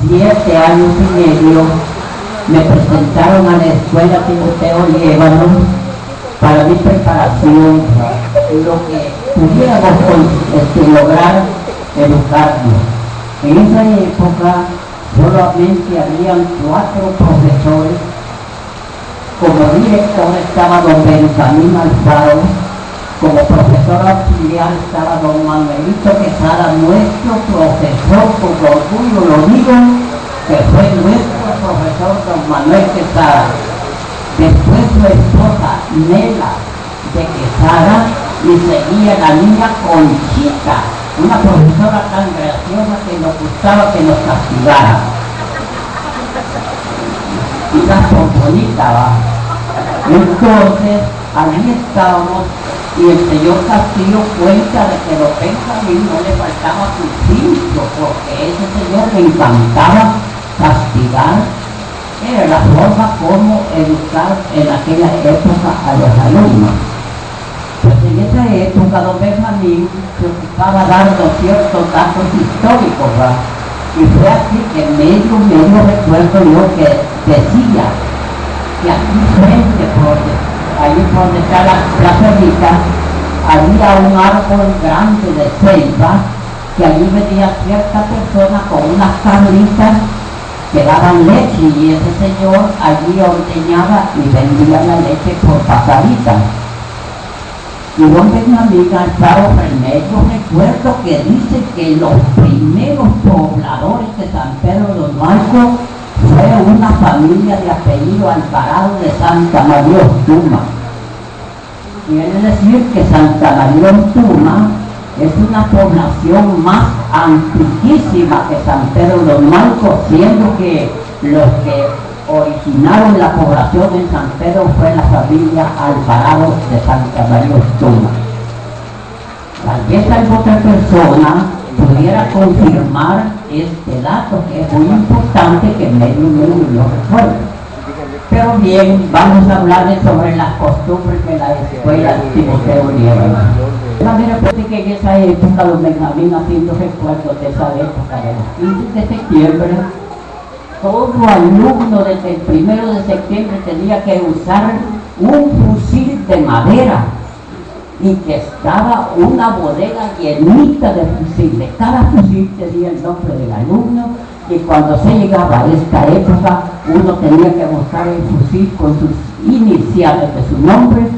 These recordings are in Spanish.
17 años y medio me presentaron a la escuela Timoteo Liévano para mi preparación, lo que pudiéramos lograr educarnos. En esa época solamente habían 4 profesores. Como director estaba don Benjamín Alfaro, como profesor auxiliar estaba don Manuelito Quesada, nuestro profesor, con orgullo lo digo, que fue nuestro profesor don Manuel Quesada. Después su esposa Nela de Quesada y seguía la niña Conchita, una profesora tan graciosa que nos gustaba que nos castigara. Quizás por bonita, ¿va? Entonces, allí estábamos y el señor Castillo cuenta de que don Benjamín no le faltaba su cinto, porque a ese señor le encantaba castigar. Era la forma como educar en aquella época a los alumnos. Pues en esa época don Benjamín se ocupaba dando ciertos datos históricos, ¿va? Y fue así que medio recuerdo yo que decía que aquí frente, ahí por donde está la plazolita, había un árbol grande de ceiba, que allí venía cierta persona con unas tablitas que daban leche, y ese señor allí ordeñaba y vendía la leche por pasaditas. Y don Benjamín Alfaro Remedio, recuerdo que dice que los primeros pobladores de San Pedro de Onualco fue una familia de apellido Alvarado de Santa María Ostuma. Quiere decir que Santa María Ostuma es una población más antiquísima que San Pedro de Onualco, siendo que los que originaron la población en San Pedro fue la familia Alvarado de Santa María Ostuma. Tal vez alguna otra persona pudiera confirmar este dato, que es muy importante, que medio lo recuerdo. Pero bien, vamos a hablarles sobre las costumbres de la escuela Timoteo Liévano. También recuerdo que en esa época don Benjamín, haciendo recuerdos de esa época de los 15 de septiembre, todo alumno desde el 1 de septiembre tenía que usar un fusil de madera, y que estaba una bodega llenita de fusiles. Cada fusil tenía el nombre del alumno, y cuando se llegaba a esta época uno tenía que buscar el fusil con sus iniciales de su nombre,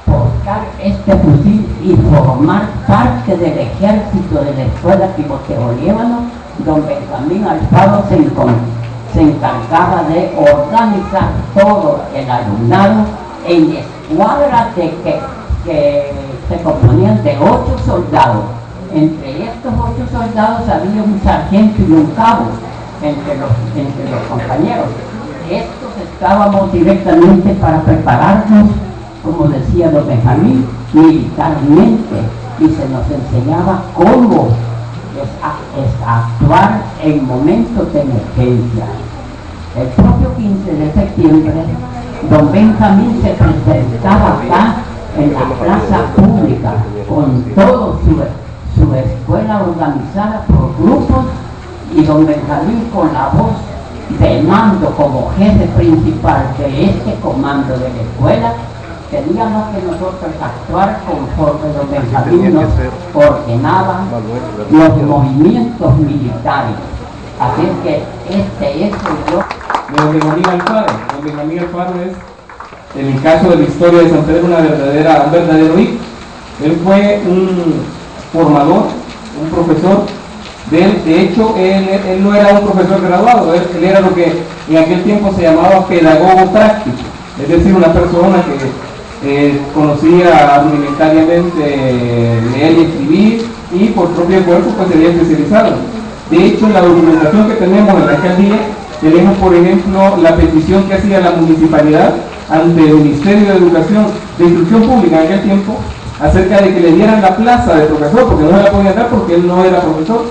portar este fusil y formar parte del ejército de la escuela Timoteo Liévano. Don Benjamín Alfaro se encargaba de organizar todo el alumnado en escuadras que se componían de 8 soldados. Entre estos 8 soldados había un sargento y un cabo entre los compañeros. Estos estábamos directamente para prepararnos, como decía don Benjamín, militarmente, y se nos enseñaba cómo actuar en momentos de emergencia. El propio 15 de septiembre, don Benjamín se presentaba acá en la plaza pública con toda su escuela organizada por grupos, y don Benjamín con la voz de mando como jefe principal de este comando de la escuela. Teníamos que nosotros actuar conforme don Benjamín nos ordenaba los movimientos militares. Así que este es don Benjamín Alfaro. Don Benjamín Alfaro es, en el caso de la historia de San Pedro, un verdadero hijo. Él fue un formador, un profesor. De hecho, él no era un profesor graduado, él era lo que en aquel tiempo se llamaba pedagogo práctico, es decir, una persona que conocía rudimentariamente leer y escribir, y por propio esfuerzo pues se había especializado. De hecho, en la documentación que tenemos en la alcaldía, tenemos por ejemplo la petición que hacía la municipalidad ante el Ministerio de Educación, de Instrucción Pública en aquel tiempo, acerca de que le dieran la plaza de profesor, porque no se la podían dar porque él no era profesor.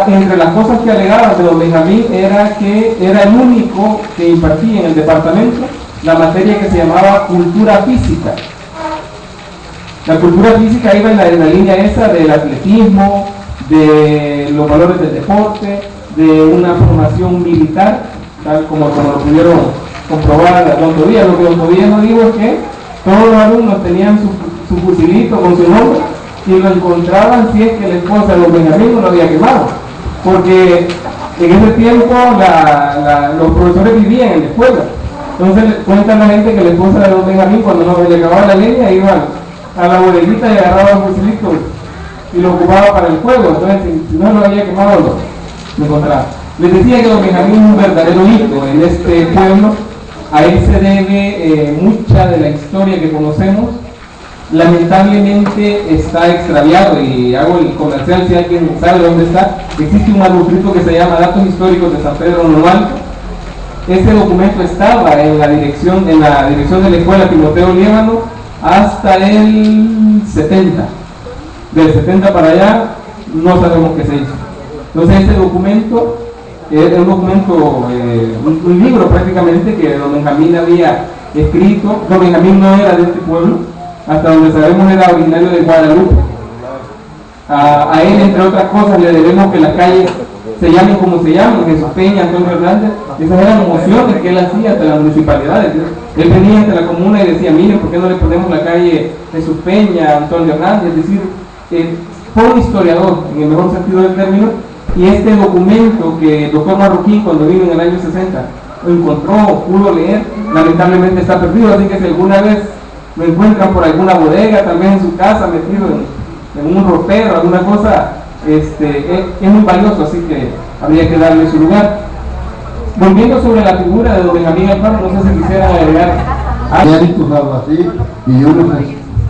Entre las cosas que alegaban de don Benjamín era que era el único que impartía en el departamento la materia que se llamaba cultura física. La cultura física iba en la línea esa del atletismo, de los valores del deporte, de una formación militar, tal como lo pudieron comprobar don Tobías. Lo que don Tobías nos dijo es que todos los alumnos tenían su fusilito con su nombre y lo encontraban si es que la esposa de don Benjamín no lo había quemado, porque en ese tiempo los profesores vivían en la escuela. Entonces cuenta la gente que la esposa de don Benjamín, cuando no le acababa la leña, iba a la bodeguita y agarraba el fusilito y lo ocupaba para el fuego. Entonces si no lo había quemado, lo encontraba. Les decía que don Benjamín es un verdadero hito en este pueblo. A él se debe mucha de la historia que conocemos. Lamentablemente está extraviado, y hago el comercial si alguien sabe dónde está. Existe un manuscrito que se llama Datos Históricos de San Pedro Normal. Este documento estaba en la dirección de la escuela Timoteo Liévano hasta el 70. Del 70 para allá no sabemos qué se hizo. Entonces este documento es un documento, un libro prácticamente que don Benjamín había escrito. Don Benjamín no era de este pueblo, hasta donde sabemos era originario de Guadalupe. A él, entre otras cosas, le debemos que las calles se llamen como se llaman, Jesús Peña, Antonio Hernández. Esas eran mociones que él hacía ante las municipalidades. Él venía ante la comuna y decía: miren, ¿por qué no le ponemos la calle Jesús Peña, Antonio Hernández? Es decir, fue un historiador, en el mejor sentido del término. Y este documento que el doctor Marroquín, cuando vino en el año 60, lo encontró, pudo leer, lamentablemente está perdido. Así que si alguna vez lo encuentran por alguna bodega, tal vez en su casa, metido en un ropero, alguna cosa, es muy valioso, así que habría que darle su lugar. Volviendo sobre la figura de don Benjamín Alfaro, no sé si quisieran agregar algo así, y uno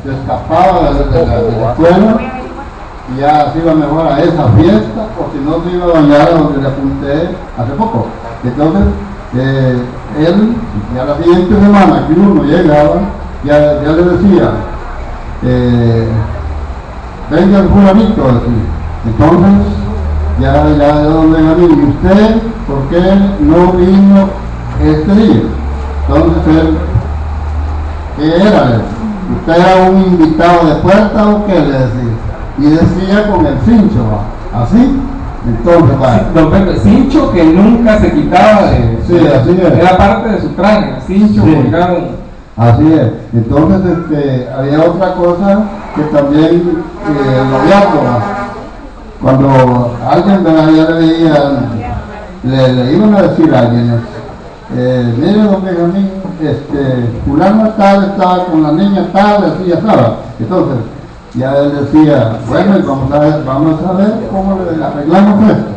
se escapaba de la escuela y ya se iba mejor a esa fiesta, o si no se iba a bañar a donde le apunté hace poco. Entonces él, ya la siguiente semana que uno llegaba, ya le decía: venga el fulanito, así. Entonces ya don Benjamín: ¿y usted por qué no vino este día? Entonces él, ¿qué era? ¿Usted era un invitado de puerta o qué? Le decía. Y decía con el cincho, así. Entonces, don Pepe, cincho que nunca se quitaba sí, así es. Era parte de su traje, cincho sí. colgado. Así es. Entonces había otra cosa que también noviazgo. Cuando alguien ya le veía, le iban a decir a alguien: mire don Benjamín, fulano tal estaba con la niña tal, así ya estaba. Entonces ya él decía: bueno, y vamos a ver cómo le arreglamos esto.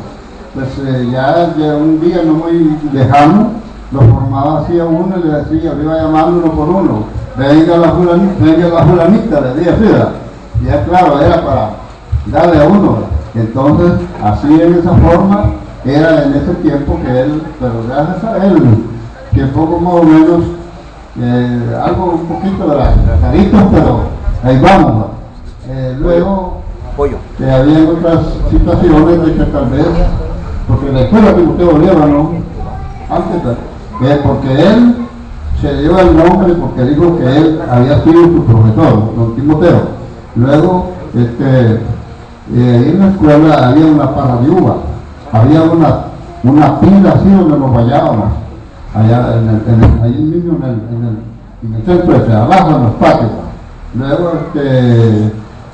Pues ya un día no muy lejano, lo formaba así a uno y le decía, lo iba llamando uno por uno: venga la fulanita, le decía así. Ya claro, era para darle a uno. Entonces, así en esa forma, era en ese tiempo que él, pero gracias a él, que poco más o menos, algo un poquito de las caritas, pero ahí vamos. Luego, había otras situaciones de que tal vez, porque la escuela Timoteo Liévano, antes, porque él se dio el nombre porque dijo que él había sido su profesor, don Timoteo. Luego, en la escuela había una parra de uva, había una pila así donde nos vayábamos, allá ahí mismo en el centro, abajo en los patios. Luego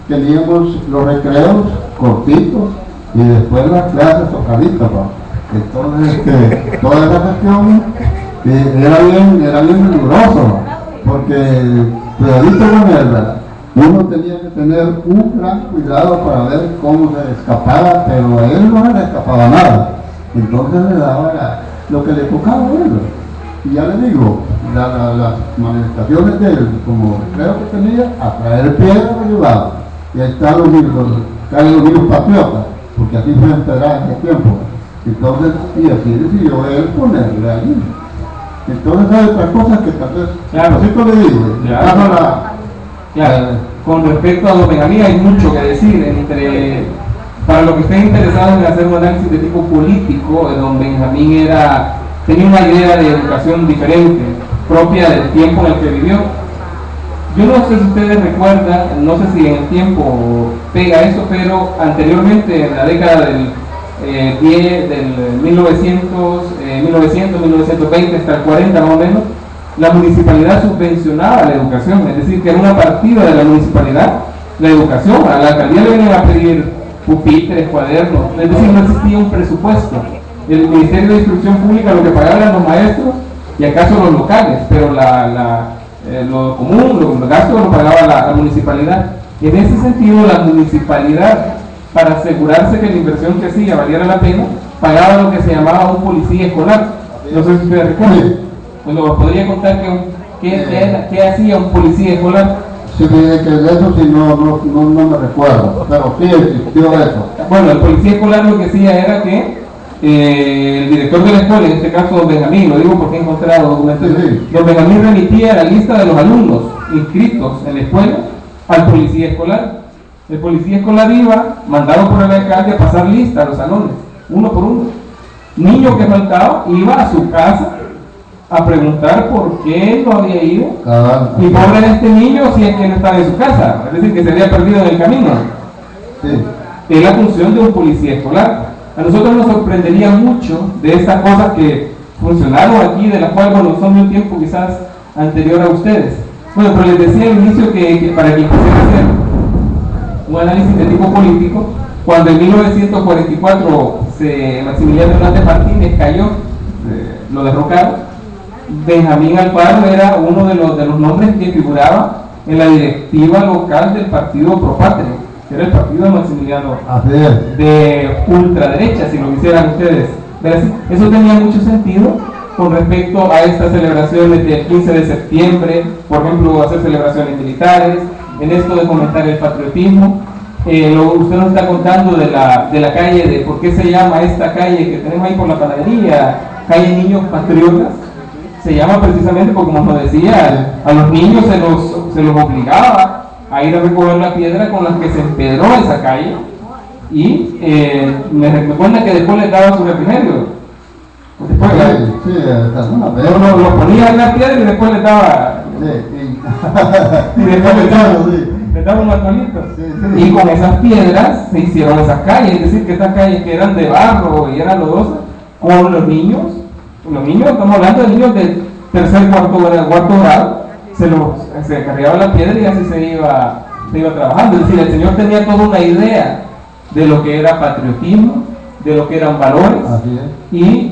teníamos los recreos cortitos y después las clases tocaditas, entonces toda esa cuestión era bien riguroso, porque cuidadito con él, ¿verdad? Uno tenía que tener un gran cuidado para ver cómo se escapaba, pero a él no se le escapaba nada. Entonces le daba lo que le tocaba a él. Y ya le digo, las manifestaciones de él, como creo que tenía, a traer piedra me ayudaba. Y ahí están los niños patriotas, porque así fue enterrado en ese tiempo. Entonces, y así decidió él ponerle allí. Entonces hay otras cosas que tal vez, claro, así que le digo, claro. Con respecto a don Benjamín hay mucho que decir. Para los que estén interesados en hacer un análisis de tipo político, don Benjamín tenía una idea de educación diferente, propia del tiempo en el que vivió. Yo no sé si ustedes recuerdan, no sé si en el tiempo pega eso, pero anteriormente, en la década del del 1920 hasta el 40 más o menos, la municipalidad subvencionaba la educación, es decir, que era una partida de la municipalidad la educación. A la alcaldía le venían a pedir pupitres, cuadernos, es decir, no existía un presupuesto. El Ministerio de Instrucción Pública lo que pagaba eran los maestros y acaso los locales, pero lo común, los gastos lo pagaba la municipalidad. En ese sentido, la municipalidad, para asegurarse que la inversión que hacía valiera la pena, pagaba lo que se llamaba un policía escolar. No sé si ustedes recuerdan. Bueno, ¿podría contar qué hacía un policía escolar? Sí, que de eso sí no me recuerdo, pero sí existió eso. Bueno, el policía escolar lo que hacía era que el director de la escuela, en este caso don Benjamín, lo digo porque he encontrado documentos, don Benjamín remitía la lista de los alumnos inscritos en la escuela al policía escolar. El policía escolar iba, mandado por el alcalde, a pasar lista a los salones, uno por uno. Niño que faltaba iba a su casa a preguntar por qué no había ido, y pobre de este niño si es que no estaba en su casa, es decir, que se había perdido en el camino. Sí. Es la función de un policía escolar. A nosotros nos sorprendería mucho de estas cosas que funcionaron aquí, de las cuales, bueno, son de un tiempo quizás anterior a ustedes. Bueno, pero les decía al inicio que para que empecé a hacer un análisis de tipo político, cuando en 1944 Maximiliano Hernández Martínez cayó, lo derrocaron, Benjamín Alfaro era uno de los nombres que figuraba en la directiva local del partido Pro Patria, que era el partido de Maximiliano, de ultraderecha, si lo quisieran ustedes ver así. Eso tenía mucho sentido con respecto a estas celebraciones del 15 de septiembre, por ejemplo, hacer celebraciones militares, en esto de fomentar el patriotismo. Usted nos está contando de la calle, de por qué se llama esta calle que tenemos ahí por la panadería, calle Niños Patriotas. Se llama precisamente porque, como nos decía, a los niños se los obligaba a ir a recoger la piedra con la que se empedró esa calle, y me cuenta que después les daba su refrigerio. Después, lo ponía en la piedra y después les daba, y después les daba un alcoholito. Y con esas piedras se hicieron esas calles, es decir, que estas calles que eran de barro y eran lodosas, con los niños, estamos hablando de niños de tercer, cuarto grado, se cargaba la piedra y así se iba trabajando. Es decir, el Señor tenía toda una idea de lo que era patriotismo, de lo que eran valores, y